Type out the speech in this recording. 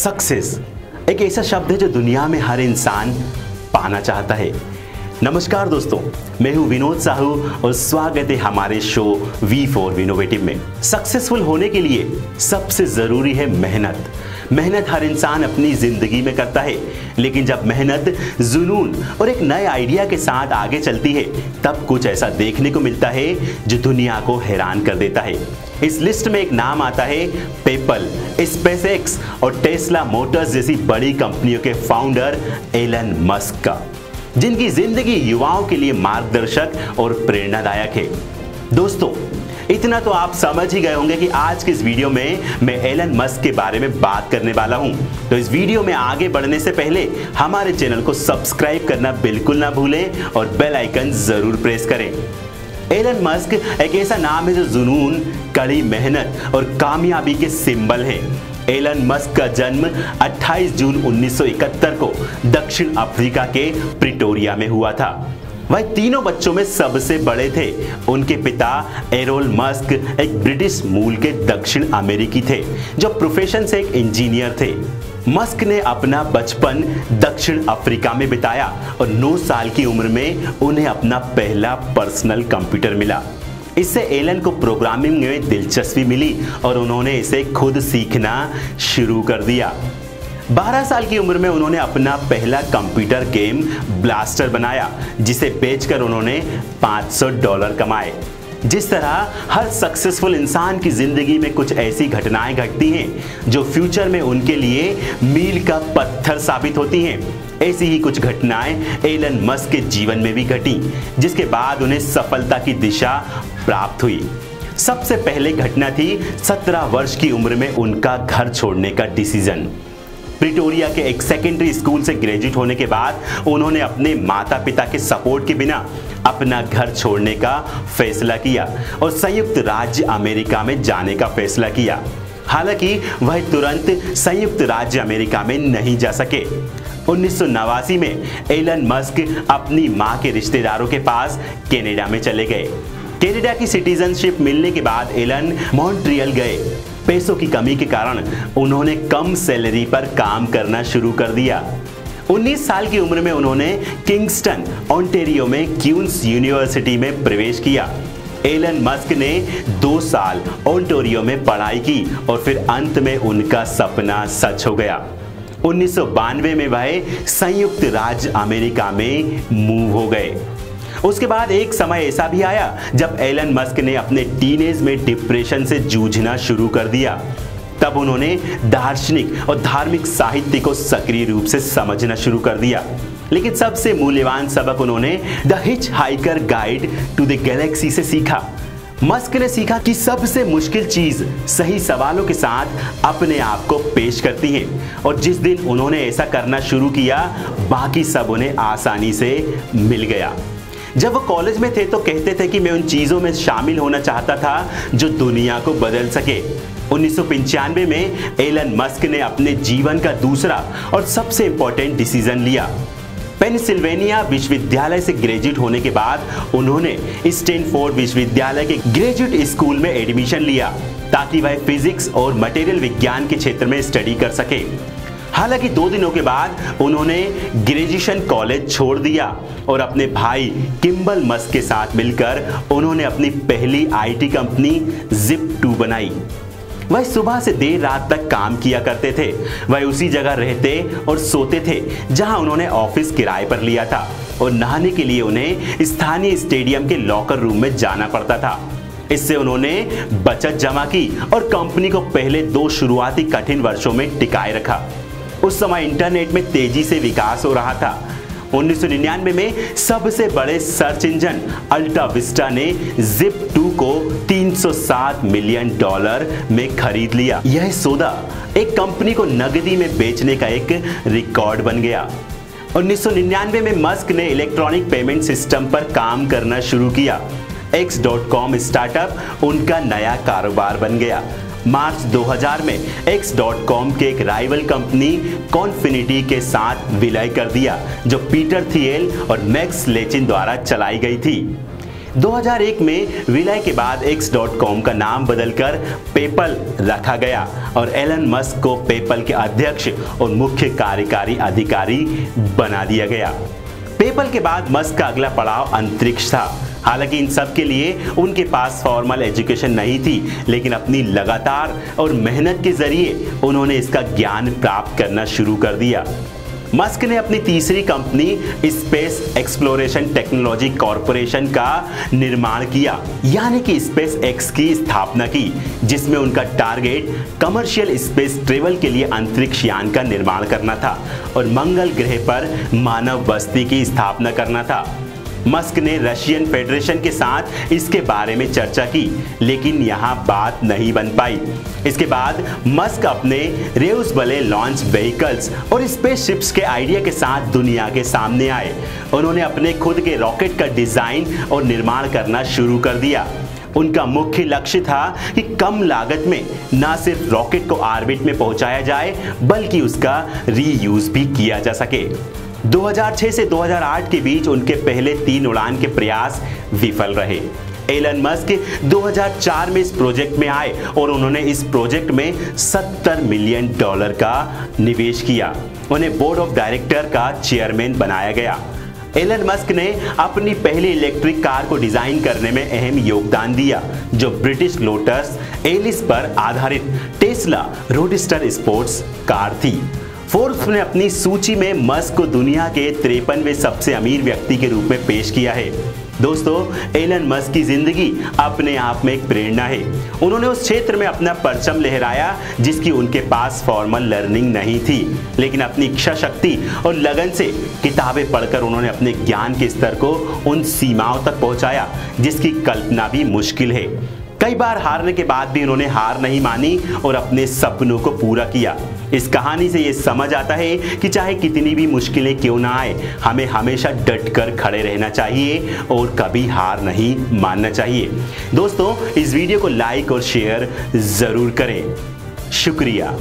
Success एक ऐसा शब्द है जो दुनिया में हर इंसान पाना चाहता है। नमस्कार दोस्तों, मैं हूं विनोद साहू और स्वागत है हमारे शो वी फॉर इनोवेटिव में। सक्सेसफुल होने के लिए सबसे जरूरी है मेहनत। मेहनत हर इंसान अपनी जिंदगी में करता है, लेकिन जब मेहनत, जुनून और एक नए आइडिया के साथ आगे चलती है तब कुछ ऐसा देखने को मिलता है जो दुनिया को हैरान कर देता है। इस लिस्ट में एक नाम आता है पेपल, स्पेसएक्स और टेस्ला मोटर्स जैसी बड़ी कंपनियों के फाउंडर एलन मस्क का, जिनकी जिंदगी युवाओं के लिए मार्गदर्शक और प्रेरणादायक है। दोस्तों, इतना तो आप समझ ही गए होंगे कि आज के इस वीडियो में मैं एलन मस्क के बारे में बात करने वाला हूं। तो इस वीडियो में आगे बढ़ने से पहले हमारे चैनल को सब्सक्राइब करना बिल्कुल ना भूलें और बेल आइकन जरूर प्रेस करें। एलन मस्क एक ऐसा नाम है जो जुनून, कड़ी मेहनत और कामयाबी के सिंबल है। एलन मस्क का जन्म 28 जून 1971 को दक्षिण अफ्रीका के प्रिटोरिया में हुआ था। वह तीनों बच्चों में सबसे बड़े थे। उनके पिता एरोल मस्क एक ब्रिटिश मूल के दक्षिण अमेरिकी थे जो प्रोफेशन से एक इंजीनियर थे। मस्क ने अपना बचपन दक्षिण अफ्रीका में बिताया और 9 साल की उम्र में उन्हें अपना पहला पर्सनल कंप्यूटर मिला। इससे एलन को प्रोग्रामिंग में दिलचस्पी मिली और उन्होंने इसे खुद सीखना शुरू कर दिया। 12 साल की उम्र में उन्होंने अपना पहला कंप्यूटर गेम ब्लास्टर बनाया, जिसे बेचकर उन्होंने $500 कमाए। जिस तरह हर सक्सेसफुल इंसान की जिंदगी में कुछ ऐसी घटनाएं घटती हैं जो फ्यूचर में उनके लिए मील का पत्थर साबित होती हैं, ऐसी ही कुछ घटनाएं एलन मस्क के जीवन में भी घटी, जिसके बाद उन्हें सफलता की दिशा प्राप्त हुई। सबसे पहले घटना थी 17 वर्ष की उम्र में उनका घर छोड़ने का डिसीजन। प्रिटोरिया के एक सेकेंडरी स्कूल से ग्रेजुएट होने के बाद उन्होंने अपने माता पिता के सपोर्ट के बिना अपना घर छोड़ने का फैसला किया और संयुक्त राज्य अमेरिका में जाने का फैसला किया। हालांकि वह तुरंत संयुक्त राज्य अमेरिका में नहीं जा सके। 1989 में एलन मस्क अपनी मां के रिश्तेदारों के पास कनाडा में चले गए। कनाडा की सिटीजनशिप मिलने के बाद एलन मॉन्ट्रियल गए। पैसों की कमी के कारण उन्होंने कम सैलरी पर काम करना शुरू कर दिया। 19 साल की उम्र में उन्होंने किंगस्टन, ओंटारियो में क्वींस यूनिवर्सिटी में प्रवेश किया। एलन मस्क ने 2 साल ओंटारियो में पढ़ाई की और फिर अंत में उनका सपना सच हो गया। 1992 में वह संयुक्त राज्य अमेरिका में मूव हो गए। उसके बाद एक समय ऐसा भी आया जब एलन मस्क ने अपने टीनेज में डिप्रेशन से जूझना शुरू कर दिया। तब उन्होंने दार्शनिक और धार्मिक साहित्य को सक्रिय रूप से समझना शुरू कर दिया। लेकिन सबसे मूल्यवान सबक उन्होंने the hitchhiker guide to the galaxy से सीखा। मस्क ने सीखा कि सबसे मुश्किल चीज सही सवालों के साथ अपने आप को पेश करती है, और जिस दिन उन्होंने ऐसा करना शुरू किया बाकी सब उन्हें आसानी से मिल गया। जब वो कॉलेज में थे तो कहते थे कि मैं उन चीजों में शामिल होना चाहता था जो दुनिया को बदल सके। 1995 में एलन मस्क ने अपने जीवन का दूसरा और सबसे इंपॉर्टेंट डिसीजन लिया। पेनिसिल्वेनिया विश्वविद्यालय से ग्रेजुएट होने के बाद उन्होंने स्टैनफोर्ड विश्वविद्यालय के ग्रेजुएट स्कूल में एडमिशन लिया ताकि वह फिजिक्स और मटेरियल विज्ञान के क्षेत्र में स्टडी कर सके। हालांकि 2 दिनों के बाद उन्होंने ग्रेजुएशन कॉलेज छोड़ दिया और अपने भाई किम्बल मस्क के साथ मिलकर उन्होंने अपनी पहली आईटी कंपनी Zip2 बनाई। वह सुबह से देर रात तक काम किया करते थे। वह उसी जगह रहते और सोते थे जहां उन्होंने ऑफिस किराए पर लिया था, और नहाने के लिए उन्हें स्थानीय स्टेडियम के लॉकर रूम में जाना पड़ता था। इससे उन्होंने बचत जमा की और कंपनी को पहले 2 शुरुआती कठिन वर्षों में टिकाए रखा। उस समय इंटरनेट में तेजी से विकास हो रहा था। 1999 में सबसे बड़े सर्च इंजन अल्टा विस्टा ने Zip2 को $307 मिलियन में खरीद लिया। यह सौदा एक कंपनी को नकदी में बेचने का एक रिकॉर्ड बन गया। 1999 में मस्क ने इलेक्ट्रॉनिक पेमेंट सिस्टम पर काम करना शुरू किया। X.com स्टार्टअप उनका नया कारोबार बन गया। मार्च 2000 में X.com के एक राइवल कंपनी कॉन्फिनिटी के साथ विलय कर दिया, जो पीटर थियल और मैक्स लेचिन द्वारा चलाई गई थी। 2001 में विलय के बाद x.com का नाम बदलकर पेपल रखा गया और एलन मस्क को पेपल के अध्यक्ष और मुख्य कार्यकारी अधिकारी बना दिया गया। पेपल के बाद मस्क का अगला पड़ाव अंतरिक्ष था। हालांकि इन सब के लिए उनके पास फॉर्मल एजुकेशन नहीं थी, लेकिन अपनी लगातार और मेहनत के जरिए उन्होंने इसका ज्ञान प्राप्त करना शुरू कर दिया। मस्क ने अपनी तीसरी company space exploration technology corporation का निर्माण किया, यानी कि स्पेस एक्स की स्थापना की, जिसमें उनका टारगेट कमर्शियल स्पेस ट्रेवल के लिए अंतरिक्ष यान का निर्माण करना था और मंगल ग्रह पर मानव बस्ती की स्थापना करना था। मस्क ने रशियन फेडरेशन के साथ इसके बारे में चर्चा की, लेकिन यहाँ बात नहीं बन पाई। इसके बाद मस्क अपने रेउसबले लॉन्च व्हीकल्स और स्पेसशिप्स के आइडिया के साथ दुनिया के सामने आए। उन्होंने अपने खुद के रॉकेट का डिजाइन और निर्माण करना शुरू कर दिया। उनका मुख्य लक्ष्य था कि कम लागत में न सिर्फ रॉकेट को ऑर्बिट में पहुंचाया जाए, बल्कि उसका रीयूज भी किया जा सके। 2006 से 2008 के बीच उनके पहले 3 उड़ान के प्रयास विफल रहे। एलन मस्क 2004 में इस प्रोजेक्ट में आए और उन्होंने इस प्रोजेक्ट में $70 मिलियन का निवेश किया। उन्हें बोर्ड ऑफ डायरेक्टर का चेयरमैन बनाया गया। एलन मस्क ने अपनी पहली इलेक्ट्रिक कार को डिजाइन करने में अहम योगदान दिया, जो ब्रिटिश लोटस एलिस पर आधारित टेस्ला रोडस्टर स्पोर्ट्स कार थी। फोर्ब्स ने अपनी सूची में मस्क को दुनिया के 53वें सबसे अमीर व्यक्ति के रूप में पेश किया है। दोस्तों, एलन मस्क की जिंदगी अपने आप में एक प्रेरणा है। उन्होंने उस क्षेत्र में अपना परचम लहराया जिसकी उनके पास फॉर्मल लर्निंग नहीं थी, लेकिन अपनी इच्छा शक्ति और लगन से किताबें पढ़कर उन्होंने अपने ज्ञान के स्तर को उन सीमाओं तक पहुंचाया जिसकी कल्पना भी मुश्किल है। कई बार हारने के बाद भी उन्होंने हार नहीं मानी और अपने सपनों को पूरा किया। इस कहानी से ये समझ आता है कि चाहे कितनी भी मुश्किलें क्यों ना आए, हमें हमेशा डटकर खड़े रहना चाहिए और कभी हार नहीं मानना चाहिए। दोस्तों, इस वीडियो को लाइक और शेयर जरूर करें। शुक्रिया।